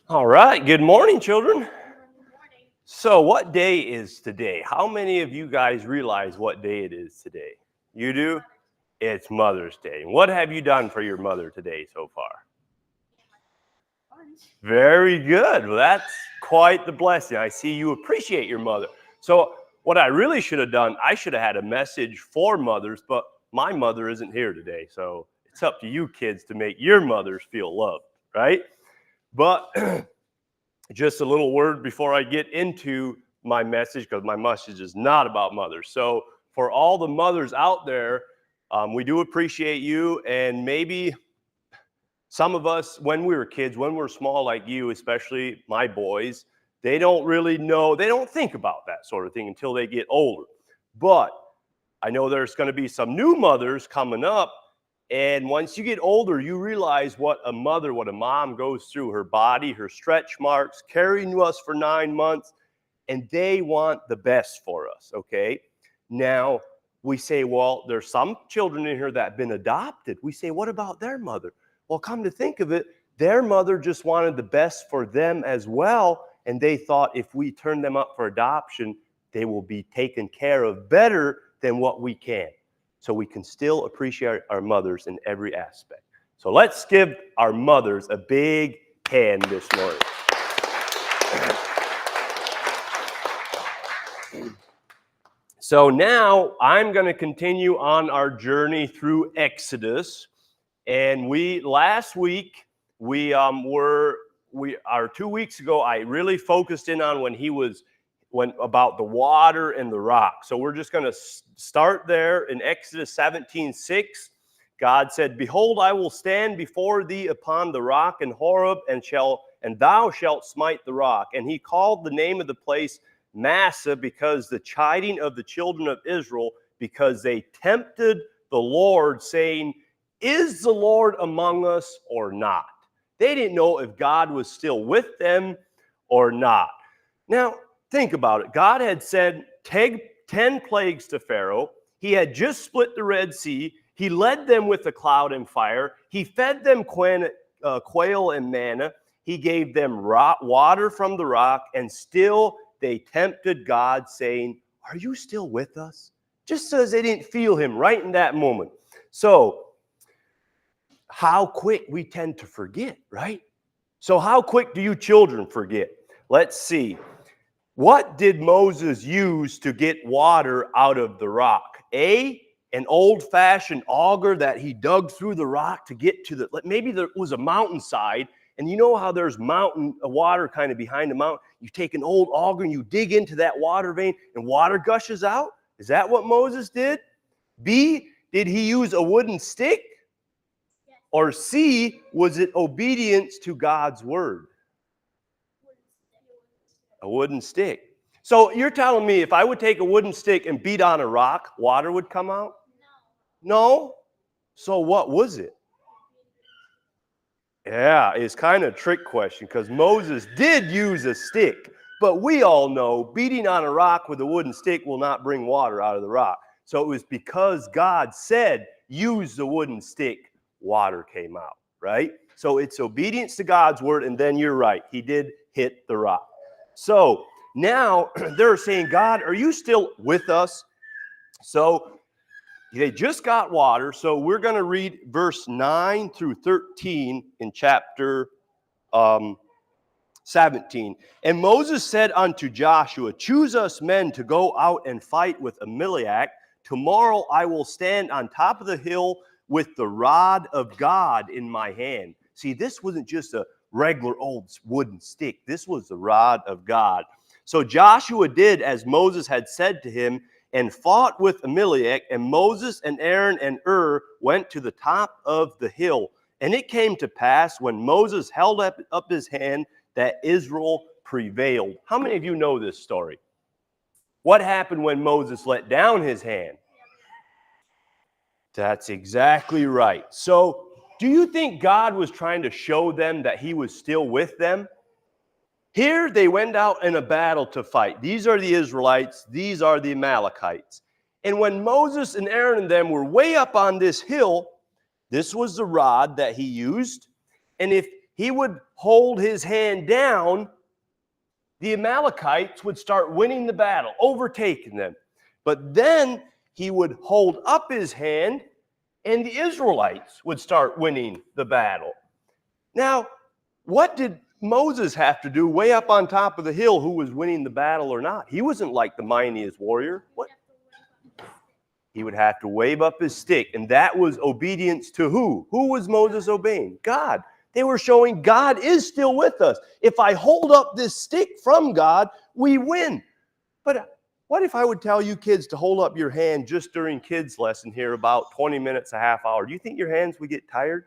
All right, good morning, children. So what day is today? How many of you guys realize what day it is today? You do? It's Mother's Day. What have you done for your mother today so far? Very good. Well, that's quite the blessing. I see you appreciate your mother. So what I really should have done, I should have had a message for mothers, but my mother isn't here today. So it's up to you kids to make your mothers feel loved, right? But just a little word before I get into my message, because my message is not about mothers. So for all the mothers out there, we do appreciate you. And maybe some of us, when we were kids, when we're small like you, especially my boys, they don't really know, they don't think about that sort of thing until they get older. But I know there's going to be some new mothers coming up. And once you get older, you realize what a mother, what a mom goes through, her body, her stretch marks, carrying us for 9 months, and they want the best for us, okay? Now, we say, well, there's some children in here that have been adopted. We say, what about their mother? Well, come to think of it, their mother just wanted the best for them as well, and they thought if we turn them up for adoption, they will be taken care of better than what we can. So we can still appreciate our mothers in every aspect. So let's give our mothers a big hand this morning. So now I'm going to continue on our journey through Exodus. And last week, 2 weeks ago, I really focused in on about the water and the rock. So we're just going to start there in Exodus 17:6. God said, "Behold, I will stand before thee upon the rock in Horeb, and thou shalt smite the rock." And he called the name of the place Massah, because the chiding of the children of Israel, because they tempted the Lord, saying, "Is the Lord among us or not?" They didn't know if God was still with them or not. Now, think about it. God had said 10 plagues to Pharaoh. He had just split the Red Sea. He led them with a cloud and fire. He fed them quail and manna. He gave them water from the rock, and still they tempted God, saying, "Are you still with us?" Just as they didn't feel him right in that moment. So, how quick we tend to forget, right? So how quick do you children forget? Let's see. What did Moses use to get water out of the rock? An old-fashioned auger that he dug through the rock to get to maybe there was a mountainside, and you know how there's mountain water kind of behind the mountain. You take an old auger and you dig into that water vein and water gushes out. Is that what Moses did? B, did he use a wooden stick? Or C, was it obedience to God's word? A wooden stick. So you're telling me if I would take a wooden stick and beat on a rock, water would come out? No? So what was it? Yeah, it's kind of a trick question, because Moses did use a stick. But we all know beating on a rock with a wooden stick will not bring water out of the rock. So it was because God said, use the wooden stick, water came out, right? So it's obedience to God's word, and then you're right. He did hit the rock. So now they're saying, "God, are you still with us?" So they just got water. So we're going to read verse 9 through 13 in chapter 17. "And Moses said unto Joshua, Choose us men to go out and fight with Amalek. Tomorrow I will stand on top of the hill with the rod of God in my hand." See, this wasn't just a regular old wooden stick. This was the rod of God. So Joshua did as Moses had said to him, and fought with Amalek, and Moses and Aaron and went to the top of the hill. And it came to pass, when Moses held up his hand, that Israel prevailed. How many of you know this story? What happened when Moses let down his hand? That's exactly right. So, do you think God was trying to show them that he was still with them? Here they went out in a battle to fight. These are the Israelites. These are the Amalekites. And when Moses and Aaron and them were way up on this hill, This was the rod that he used. And if he would hold his hand down, the Amalekites would start winning the battle, overtaking them. But then he would hold up his hand, and the Israelites would start winning the battle. Now, what did Moses have to do way up on top of the hill, who was winning the battle or not? He wasn't like the mightiest warrior. What? He would have to wave up his stick, and that was obedience to who? Who was Moses obeying? God. They were showing God is still with us. If I hold up this stick from God, we win. But what if I would tell you kids to hold up your hand just during kids' lesson here about 20 minutes, a half hour? Do you think your hands would get tired?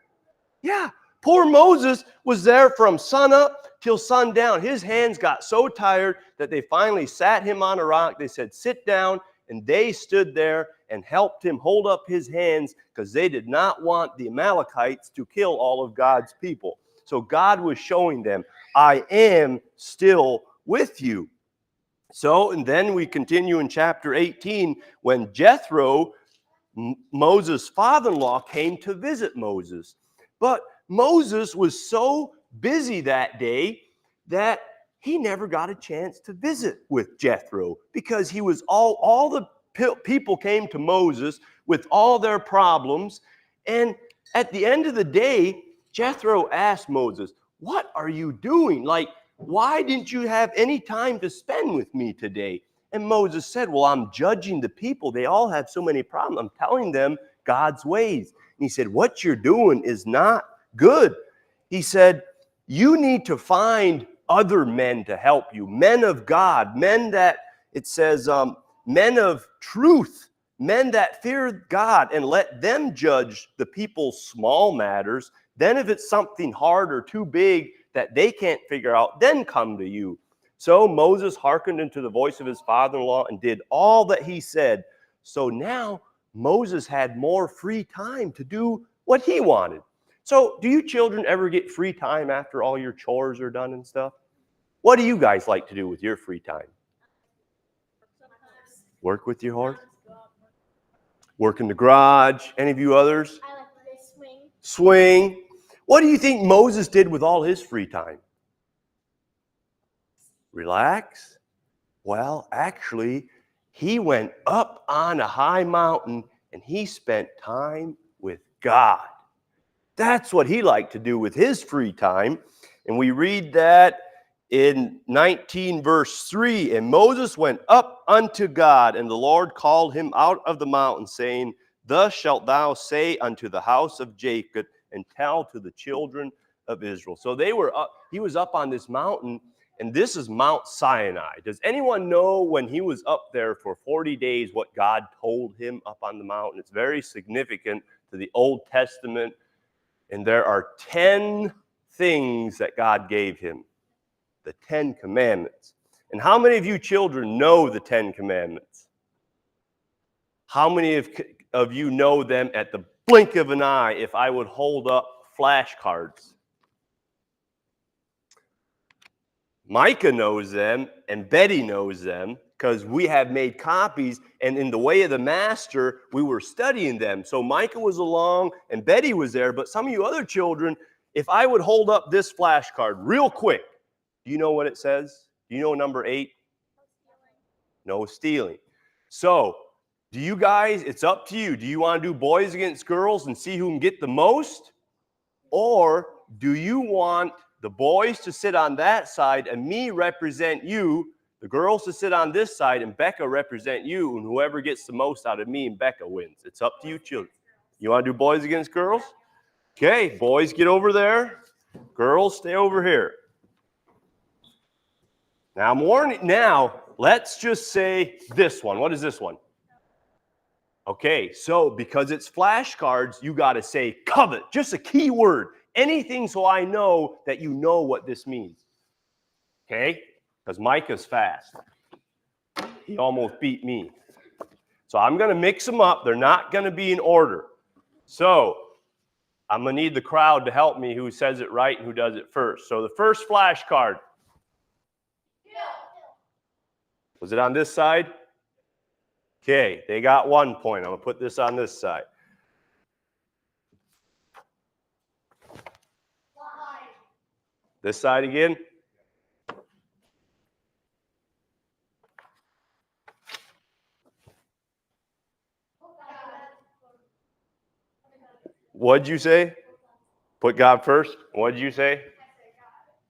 Yeah. Poor Moses was there from sun up till sundown. His hands got so tired that they finally sat him on a rock. They said, sit down. And they stood there and helped him hold up his hands because they did not want the Amalekites to kill all of God's people. So God was showing them, I am still with you. So, and then we continue in chapter 18 when Jethro, Moses' father-in-law, came to visit Moses. But Moses was so busy that day that he never got a chance to visit with Jethro because he was all the people came to Moses with all their problems. And at the end of the day, Jethro asked Moses, what are you doing? Like, why didn't you have any time to spend with me today? And Moses said, well, I'm judging the people. They all have so many problems. I'm telling them God's ways. And he said, what you're doing is not good. He said, you need to find other men to help you, men of God, men that, it says, men of truth, men that fear God, and let them judge the people's small matters. Then if it's something hard or too big that they can't figure out, then come to you. So Moses hearkened unto the voice of his father-in-law and did all that he said. So now Moses had more free time to do what he wanted. So do you children ever get free time after all your chores are done and stuff? What do you guys like to do with your free time? Work with your horse? Work in the garage? Any of you others? I like to swing. Swing. What do you think Moses did with all his free time? Relax? Well, actually, he went up on a high mountain and he spent time with God. That's what he liked to do with his free time. And we read that in 19 verse 3. And Moses went up unto God, and the Lord called him out of the mountain, saying, thus shalt thou say unto the house of Jacob, and tell to the children of Israel. So they were up, he was up on this mountain, and this is Mount Sinai. Does anyone know when he was up there for 40 days what God told him up on the mountain? It's very significant to the Old Testament. And there are 10 things that God gave him, the 10 commandments. And how many of you children know the 10 commandments? How many of you know them at the blink of an eye if I would hold up flashcards? Micah knows them, and Betty knows them, because we have made copies, and in the way of the master, we were studying them. So Micah was along, and Betty was there, but some of you other children, if I would hold up this flashcard real quick, do you know what it says? Do you know number 8? No stealing. So, do you guys, it's up to you. Do you want to do boys against girls and see who can get the most? Or do you want the boys to sit on that side and me represent you, the girls to sit on this side and Becca represent you, and whoever gets the most out of me and Becca wins? It's up to you children. You want to do boys against girls? Okay, boys get over there. Girls stay over here. Now I'm warning, now let's just say this one. What is this one? Okay, so because it's flashcards, you got to say covet, just a key word. Anything so I know that you know what this means. Okay? Because Micah's fast. He almost beat me. So I'm going to mix them up. They're not going to be in order. So I'm going to need the crowd to help me who says it right and who does it first. So the first flashcard. Was it on this side? Okay, they got 1 point. I'm going to put this on this side. This side again. What'd you say? Put God first. What'd you say?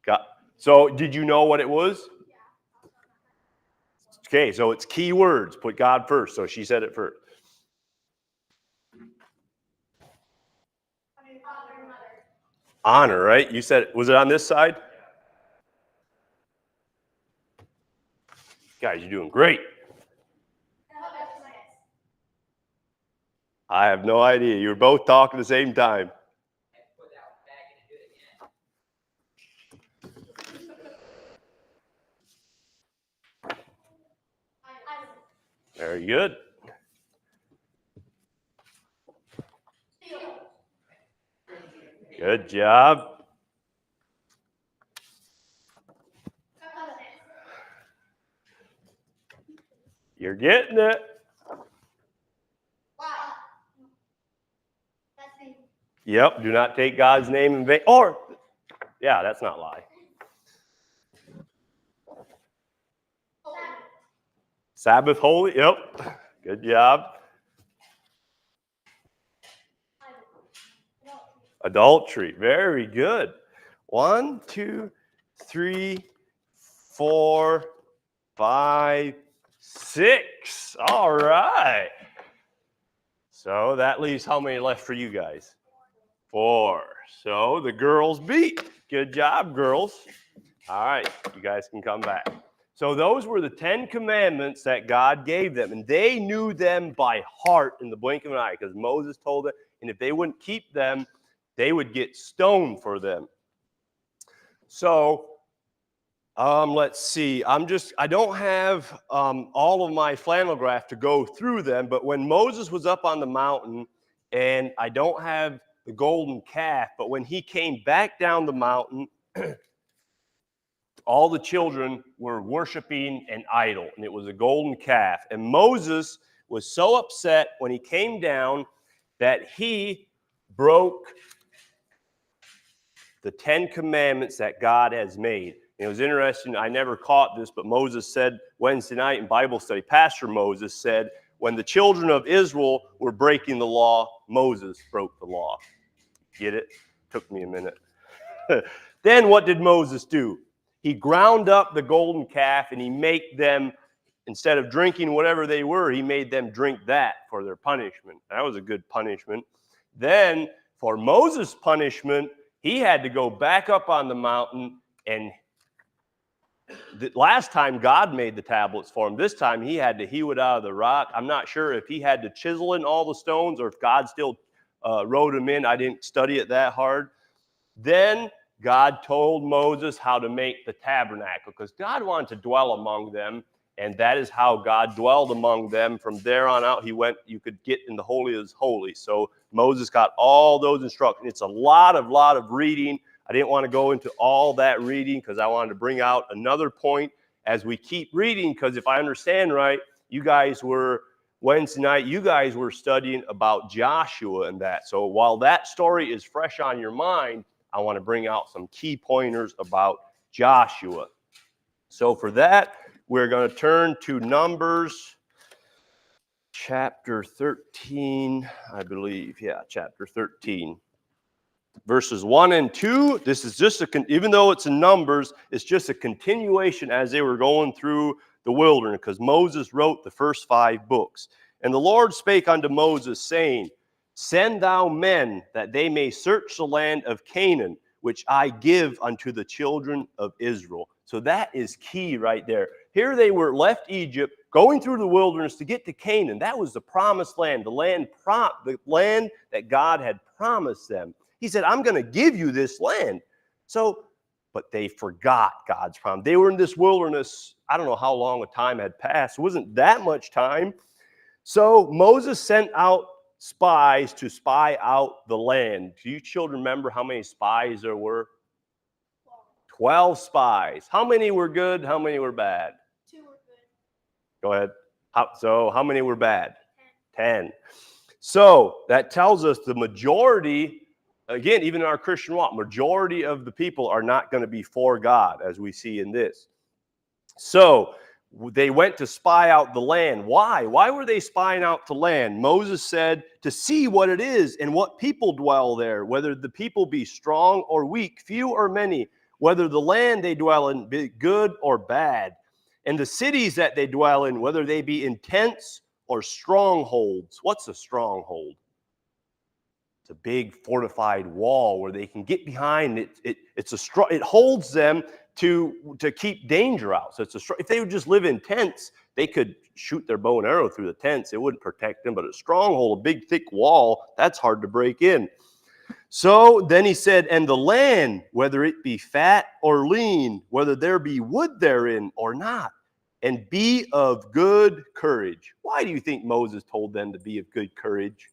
God. So did you know what it was? Okay, so it's key words. Put God first. So she said it first. Honor, right? You said, was it on this side? Guys, you're doing great. I have no idea. You were both talking at the same time. Very good. Good job. You're getting it. Yep, do not take God's name in vain. Or, yeah, that's not lie. Sabbath holy, yep. Good job. Adultery, very good. 1, 2, 3, 4, 5, 6. All right. So that leaves how many left for you guys? 4. So the girls beat. Good job, girls. All right, you guys can come back. So those were the 10 commandments that God gave them, and they knew them by heart in the blink of an eye because Moses told them, and if they wouldn't keep them, they would get stoned for them. So let's see. I don't have all of my flannel graph to go through them, but when Moses was up on the mountain, and I don't have the golden calf, but when he came back down the mountain, all the children were worshiping an idol, and it was a golden calf. And Moses was so upset when he came down that he broke the 10 commandments that God has made. And it was interesting, I never caught this, but Moses said Wednesday night in Bible study, Pastor Moses said, when the children of Israel were breaking the law, Moses broke the law. Get it? Took me a minute. Then what did Moses do? He ground up the golden calf and he made them, instead of drinking whatever they were, he made them drink that for their punishment. That was a good punishment. Then for Moses' punishment, he had to go back up on the mountain, and the last time God made the tablets for him, this time he had to hew it out of the rock. I'm not sure if he had to chisel in all the stones or if God still wrote them in. I didn't study it that hard. Then God told Moses how to make the tabernacle because God wanted to dwell among them, and that is how God dwelled among them. From there on out, you could get in the Holy of Holies. So Moses got all those instructions. It's a lot of reading. I didn't want to go into all that reading because I wanted to bring out another point as we keep reading, because if I understand right, Wednesday night, you guys were studying about Joshua and that. So while that story is fresh on your mind, I want to bring out some key pointers about Joshua. So for that, we're going to turn to Numbers chapter 13, I believe. Yeah, chapter 13. Verses 1 and 2, this is just even though it's in Numbers, it's just a continuation as they were going through the wilderness, because Moses wrote the first 5 books. And the Lord spake unto Moses, saying, Send thou men, that they may search the land of Canaan, which I give unto the children of Israel. So that is key right there. Here they were left Egypt, going through the wilderness to get to Canaan. That was the promised land, the land that God had promised them. He said, I'm going to give you this land. But they forgot God's promise. They were in this wilderness. I don't know how long a time had passed. It wasn't that much time. So Moses sent out spies to spy out the land. Do you children remember how many spies there were? 12 spies. How many were good? How many were bad? 2 were good. Go ahead. So how many were bad? 10. So that tells us the majority Again, even in our Christian walk, majority of the people are not going to be for God, as we see in this. So they went to spy out the land. Why? Why were they spying out the land? Moses said to see what it is and what people dwell there, whether the people be strong or weak, few or many, whether the land they dwell in be good or bad, and the cities that they dwell in, whether they be in tents or strongholds. What's a stronghold? It's a big fortified wall where they can get behind it. It holds them to keep danger out. So if they would just live in tents, they could shoot their bow and arrow through the tents. It wouldn't protect them. But a stronghold, a big thick wall, that's hard to break in. So then he said, and the land, whether it be fat or lean, whether there be wood therein or not, and be of good courage. Why do you think Moses told them to be of good courage?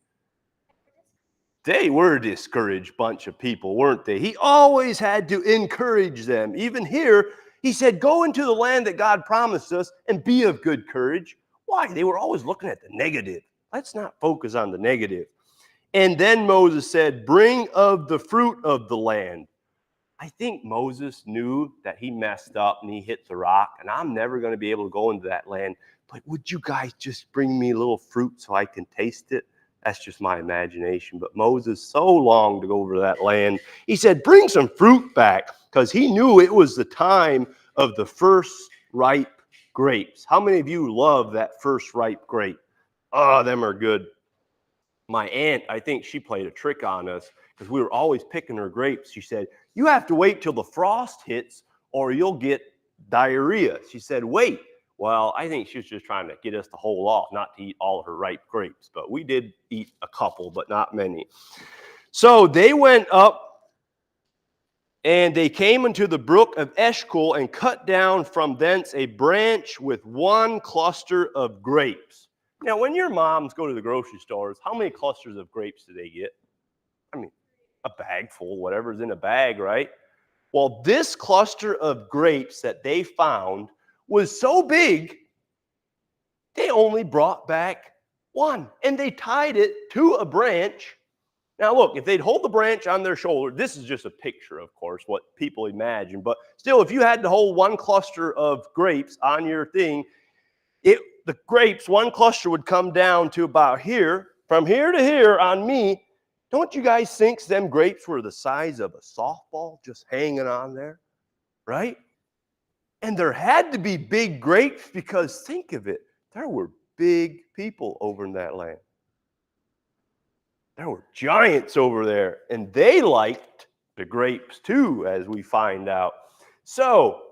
They were a discouraged bunch of people, weren't they? He always had to encourage them. Even here, he said, go into the land that God promised us and be of good courage. Why? They were always looking at the negative. Let's not focus on the negative. And then Moses said, bring of the fruit of the land. I think Moses knew that he messed up and he hit the rock, and I'm never going to be able to go into that land. But would you guys just bring me a little fruit so I can taste it? That's just my imagination. But Moses so longed to go over to that land. He said, bring some fruit back, because he knew it was the time of the first ripe grapes. How many of you love that first ripe grape? Oh, them are good. My aunt, I think she played a trick on us because we were always picking her grapes. She said, you have to wait till the frost hits or you'll get diarrhea. She said, wait. Well, I think she was just trying to get us to hold off, not to eat all of her ripe grapes. But we did eat a couple, but not many. So they went up and they came into the brook of Eshcol and cut down from thence a branch with one cluster of grapes. Now, when your moms go to the grocery stores, how many clusters of grapes do they get? I mean, a bag full, whatever's in a bag, right? Well, this cluster of grapes that they found was so big, they only brought back one. And they tied it to a branch. Now, look, if they'd hold the branch on their shoulder, this is just a picture, of course, what people imagine. But still, if you had to hold one cluster of grapes on your thing, the grapes, one cluster would come down to about here. From here to here on me, don't you guys think them grapes were the size of a softball just hanging on there? Right? And there had to be big grapes because think of it, there were big people over in that land. There were giants over there, and they liked the grapes too, as we find out. So,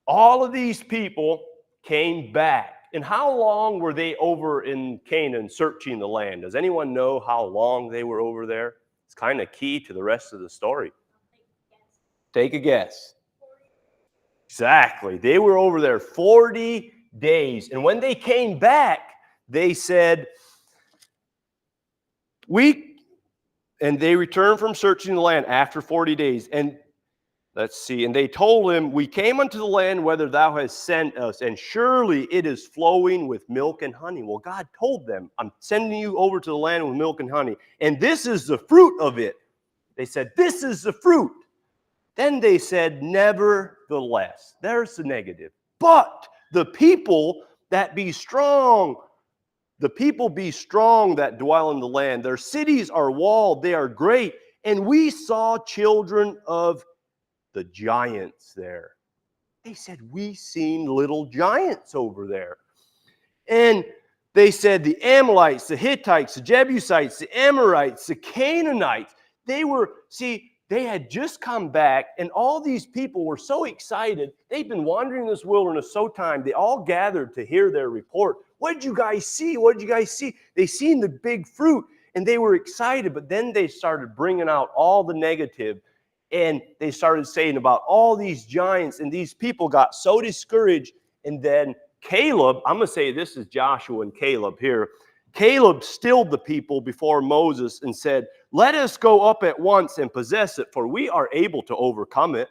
all of these people came back. And how long were they over in Canaan searching the land? Does anyone know how long they were over there? It's kind of key to the rest of the story. Take a guess. Exactly. They were over there 40 days. And when they came back, they said, and they returned from searching the land after 40 days. And let's see. And they told him, we came unto the land whither thou hast sent us, and surely it is flowing with milk and honey. Well, God told them, I'm sending you over to the land with milk and honey. And this is the fruit of it. They said, this is the fruit. Then they said, nevertheless, there's the negative. But the people that be strong, the people be strong that dwell in the land. Their cities are walled, they are great. And we saw children of the giants there. They said, we seen little giants over there. And they said the Amalekites, the Hittites, the Jebusites, the Amorites, the Canaanites, they had just come back, and all these people were so excited. They'd been wandering this wilderness so time. They all gathered to hear their report. What did you guys see? What did you guys see? They seen the big fruit, and they were excited, but then they started bringing out all the negative. And they started saying about all these giants, and these people got so discouraged. And then Caleb, I'm going to say this is Joshua and Caleb here. Caleb stilled the people before Moses and said, let us go up at once and possess it, for we are able to overcome it.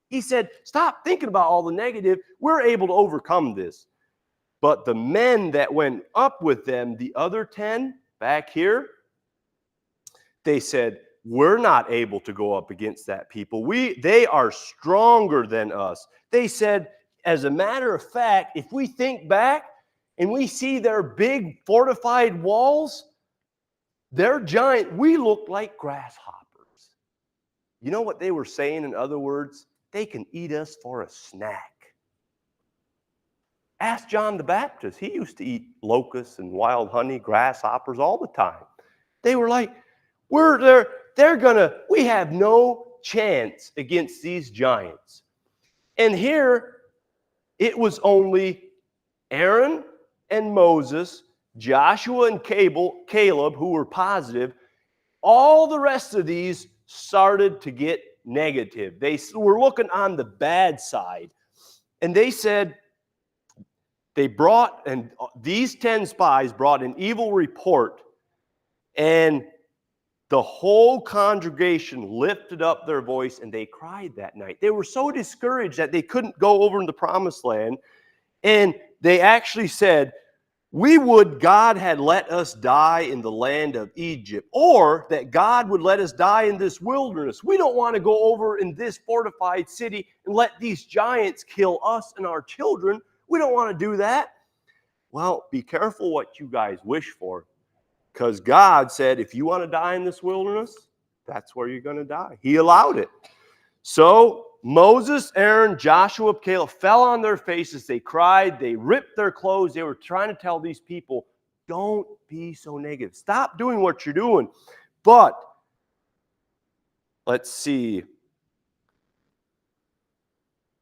He said, stop thinking about all the negative. We're able to overcome this. But the men that went up with them, the other 10 back here, they said, we're not able to go up against that people. They are stronger than us. They said, as a matter of fact, if we think back and we see their big fortified walls, they're giant. We look like grasshoppers. You know what they were saying, in other words? They can eat us for a snack. Ask John the Baptist. He used to eat locusts and wild honey, grasshoppers all the time. They were like, we have no chance against these giants. And here, it was only Aaron and Moses, Joshua and Caleb, who were positive. All the rest of these started to get negative. They were looking on the bad side. And they said, these 10 spies brought an evil report, and the whole congregation lifted up their voice and they cried that night. They were so discouraged that they couldn't go over in the promised land. And they actually said, we would God had let us die in the land of Egypt, or that God would let us die in this wilderness. We don't want to go over in this fortified city and let these giants kill us and our children. We don't want to do that. Well, be careful what you guys wish for, because God said, if you want to die in this wilderness, that's where you're going to die. He allowed it. So Moses, Aaron, Joshua, Caleb fell on their faces. They cried. They ripped their clothes. They were trying to tell these people, don't be so negative. Stop doing what you're doing. But let's see.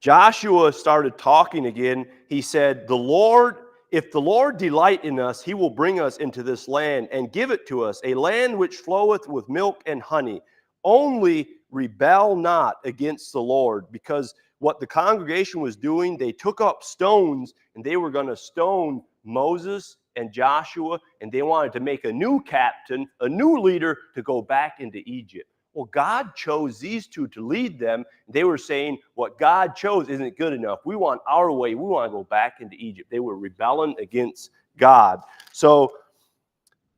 Joshua started talking again. He said, if the Lord delight in us, he will bring us into this land and give it to us, a land which floweth with milk and honey. Only rebel not against the Lord. Because what the congregation was doing, they took up stones and they were going to stone Moses and Joshua, and they wanted to make a new captain, a new leader to go back into Egypt. Well, God chose these two to lead them. They were saying, what God chose isn't good enough. We want our way. We want to go back into Egypt. They were rebelling against God. So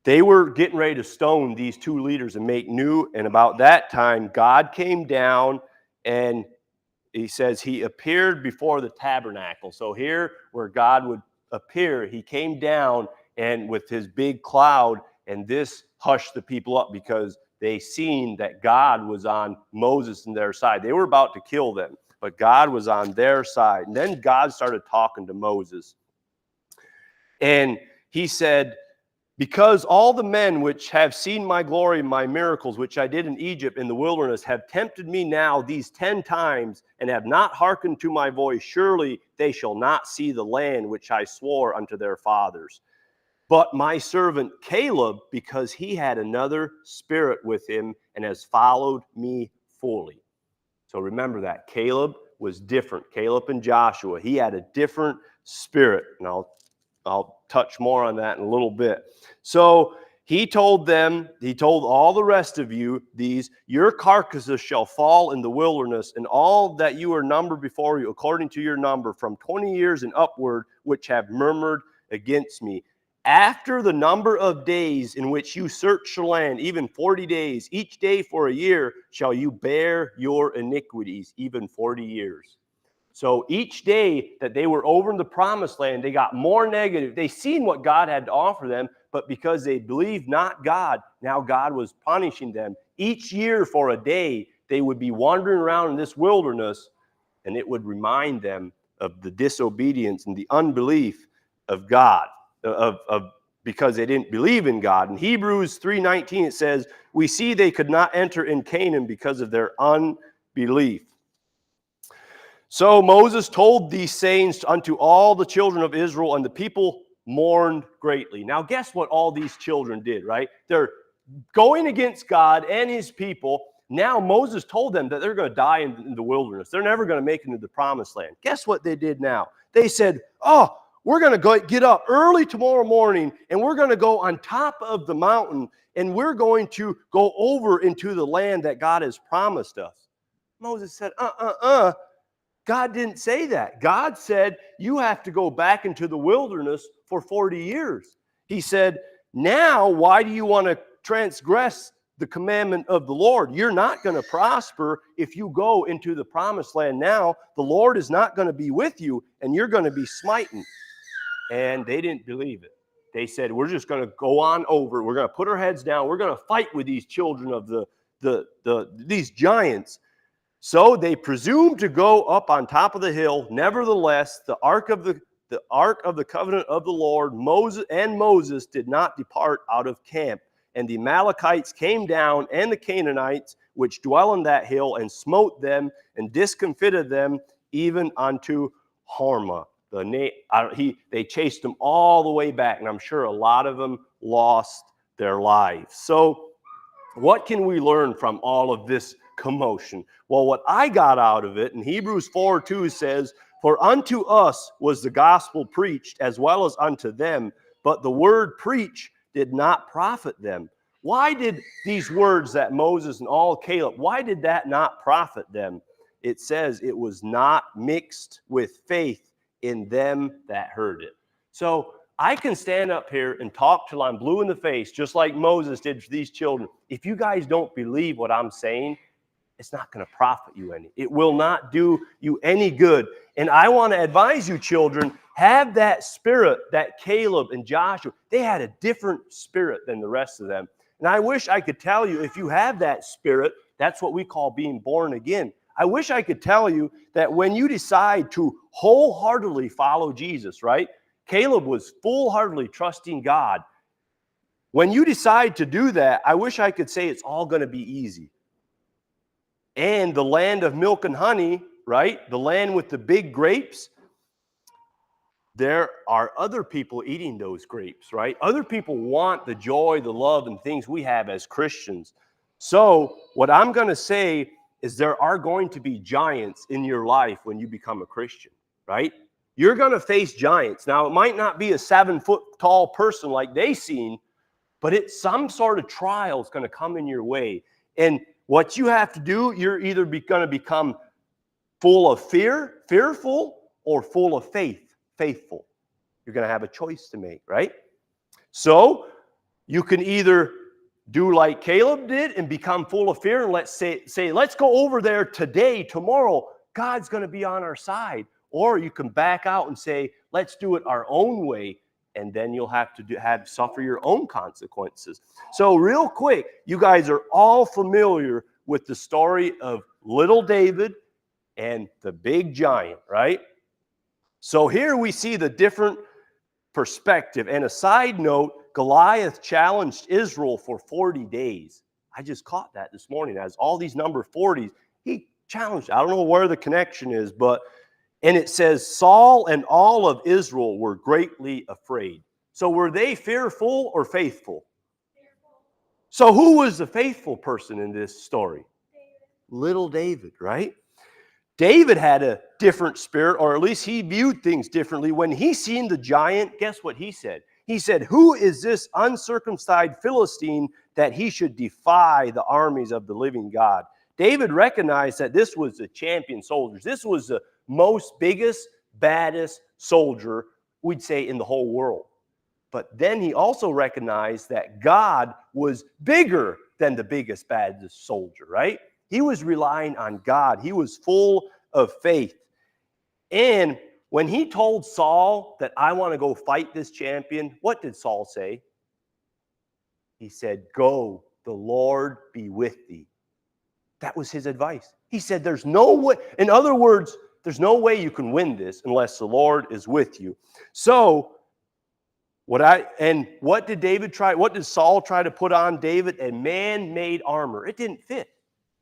they were getting ready to stone these two leaders and make new. And about that time, God came down, and he says he appeared before the tabernacle. So here where God would appear, he came down and with his big cloud, and this hushed the people up because they seen that God was on Moses and their side. They were about to kill them, but God was on their side. And then God started talking to Moses. And he said, because all the men which have seen my glory and my miracles, which I did in Egypt in the wilderness, have tempted me now these 10 times and have not hearkened to my voice, surely they shall not see the land which I swore unto their fathers. But my servant Caleb, because he had another spirit with him and has followed me fully. So remember that. Caleb was different. Caleb and Joshua, he had a different spirit. And I'll touch more on that in a little bit. So he told all the rest of you, your carcasses shall fall in the wilderness, and all that you are numbered before you, according to your number, from 20 years and upward, which have murmured against me. After the number of days in which you search the land, even 40 days, each day for a year, shall you bear your iniquities, even 40 years. So each day that they were over in the promised land, they got more negative. They seen what God had to offer them, but because they believed not God, now God was punishing them. Each year for a day, they would be wandering around in this wilderness, and it would remind them of the disobedience and the unbelief of God. Because they didn't believe in God. In Hebrews 3:19 it says, we see they could not enter in Canaan because of their unbelief. So Moses told these sayings unto all the children of Israel, and the people mourned greatly. Now guess what all these children did, right? They're going against God and his people. Now Moses told them that they're going to die in the wilderness. They're never going to make it into the promised land. Guess what they did now? They said, we're going to get up early tomorrow morning, and we're going to go on top of the mountain, and we're going to go over into the land that God has promised us. Moses said, God didn't say that. God said, you have to go back into the wilderness for 40 years. He said, now why do you want to transgress the commandment of the Lord. You're not going to prosper if you go into the promised land now. The Lord is not going to be with you, and you're going to be smitten. And they didn't believe it. They said, we're just going to go on over. We're going to put our heads down. We're going to fight with these children of these giants. So they presumed to go up on top of the hill. Nevertheless, the ark of the covenant of the Lord, Moses did not depart out of camp. And the Amalekites came down, and the Canaanites, which dwell on that hill, and smote them, and discomfited them, even unto Hormah. They chased them all the way back, and I'm sure a lot of them lost their lives. So what can we learn from all of this commotion? Well, what I got out of it, in Hebrews 4:2 says, for unto us was the gospel preached, as well as unto them, but the word preached did not profit them. Why did these words that Moses and all Caleb, why did that not profit them? It says it was not mixed with faith in them that heard it. So I can stand up here and talk till I'm blue in the face, just like Moses did for these children. If you guys don't believe what I'm saying, it's not going to profit you any. It will not do you any good. And I want to advise you, children, have that spirit that Caleb and Joshua, they had a different spirit than the rest of them. And I wish I could tell you, if you have that spirit, that's what we call being born again. I wish I could tell you that when you decide to wholeheartedly follow Jesus, right? Caleb was full-heartedly trusting God. When you decide to do that, I wish I could say it's all going to be easy. And the land of milk and honey, right? The land with the big grapes, there are other people eating those grapes, right? Other people want the joy, the love, and things we have as Christians. So what I'm going to say is there are going to be giants in your life when you become a Christian, right? You're going to face giants. Now, it might not be a 7-foot tall person like they seen, but it's some sort of trial is going to come in your way. And what you have to do, you're either going to become full of fear, fearful, or full of faith, faithful. You're going to have a choice to make, right? So you can either do like Caleb did and become full of fear and let's say let's go over there today, tomorrow. God's going to be on our side. Or you can back out and say, let's do it our own way, and then you'll have to suffer your own consequences. So real quick, you guys are all familiar with the story of little David and the big giant, right? So here we see the different perspective. And a side note, Goliath challenged Israel for 40 days. I just caught that this morning. As all these number 40s, he challenged. I don't know where the connection is, and it says Saul and all of Israel were greatly afraid. So were they fearful or faithful? Fearful. So who was the faithful person in this story? David. Little David, right? David had a different spirit, or at least he viewed things differently. When he seen the giant, guess what he said? He said, who is this uncircumcised Philistine that he should defy the armies of the living God? David recognized that this was the champion soldiers. This was the most biggest, baddest soldier, we'd say, in the whole world. But then he also recognized that God was bigger than the biggest, baddest soldier, right? He was relying on God. He was full of faith. And when he told Saul that I want to go fight this champion, what did Saul say? He said, go, the Lord be with thee. That was his advice. He said, there's no way, in other words, there's no way you can win this unless the Lord is with you. So, what did David try? What did Saul try to put on David? A man-made armor. It didn't fit,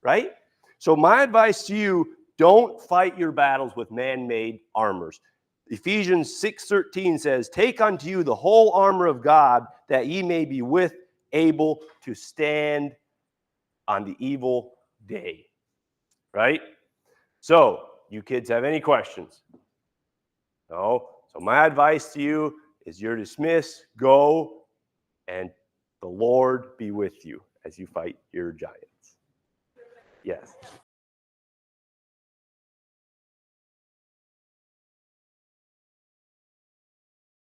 right? So my advice to you, don't fight your battles with man-made armors. Ephesians 6:13 says, take unto you the whole armor of God, that ye may be able to stand on the evil day. Right? So, you kids have any questions? No? So my advice to you is you're dismissed. Go, and the Lord be with you as you fight your giants. Yes.